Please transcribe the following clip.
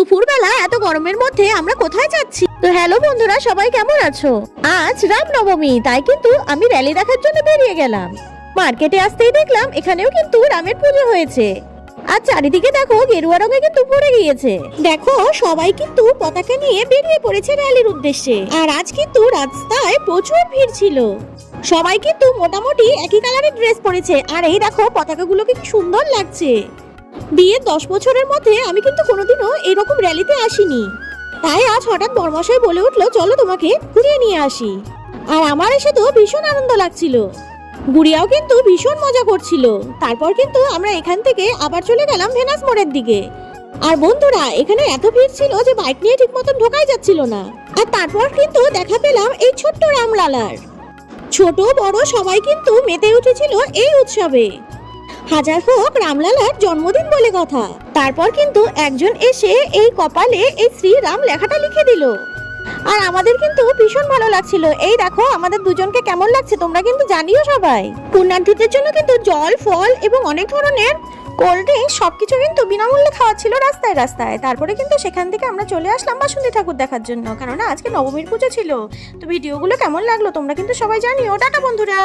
দুপুরবেলা এত গরমের মধ্যে আমরা কোথায় যাচ্ছি? তো হ্যালো বন্ধুরা, সবাই কেমন আছো? আজ রামনবমী, তাই কিন্তু আমি র্যালি দেখার জন্য বেরিয়ে গেলাম। মার্কেটে আসতেই দেখলাম এখানেও কিন্তু রামের পুজো হয়েছে। আর চারিদিকে দেখো গেরুয়া রঙে কিন্তু পড়ে গিয়েছে। দেখো সবাই কিন্তু পতাকা নিয়ে বেরিয়ে পড়েছে র্যালির উদ্দেশ্যে। আর আজ কিন্তু রাস্তায় প্রচুর ভিড় ছিল। সবাই কিন্তু মোটামুটি একই কালারের ড্রেস পরেছে। আর এই দেখো পতাকাগুলো কি সুন্দর লাগছে। বিয়ের 10 বছরের মধ্যে আমি কিন্তু কোনোদিনও এরকম র্যালিতে আসিনি। তাই আজ হঠাৎ বড়মশাই বলে উঠলো, চলো তোমাকে ঘুরিয়ে নিয়ে আসি। আর আমার এসে তো ভীষণ আনন্দ লাগছিল। গুড়িয়াও কিন্তু ভীষণ মজা করছিল। তারপর কিন্তু আমরা এখান থেকে আবার চলে গেলাম ভেনাস মোড়ের দিকে। আর বন্ধুরা, এখানে এত ভিড় ছিল যে বাইক নিয়ে ঠিক মতন ঢোকাই যাচ্ছিল না। আর তারপর কিন্তু দেখা পেলাম এই ছোট্ট রামলালার। ছোট বড় সবাই কিন্তু মেতে উঠেছিল এই উৎসবে। হাজার হোক রামলালার জন্মদিন বলে কথা। তারপর কিন্তু একজন এসে এই কপালে এই শ্রীরাম লেখাটা লিখে দিল। আর আমাদের কিন্তু ভীষণ ভালো লাগছিল। এই দেখো আমাদের দুজনকে কেমন লাগছে তোমরা কিন্তু জানিও সবাই। পুণ্যার্থীদের জন্য কিন্তু জল, ফল এবং অনেক ধরনের কোল্ড ড্রিঙ্কস সবকিছু কিন্তু বিনামূল্যে খাওয়াচ্ছিল রাস্তায় রাস্তায়। তারপরে কিন্তু সেখান থেকে আমরা চলে আসলাম বাসন্তী ঠাকুর দেখার জন্য, কারণ আজকে নবমীর পুজো ছিল। তো ভিডিওগুলো কেমন লাগলো তোমরা কিন্তু সবাই জানিও। টাটা বন্ধুরা।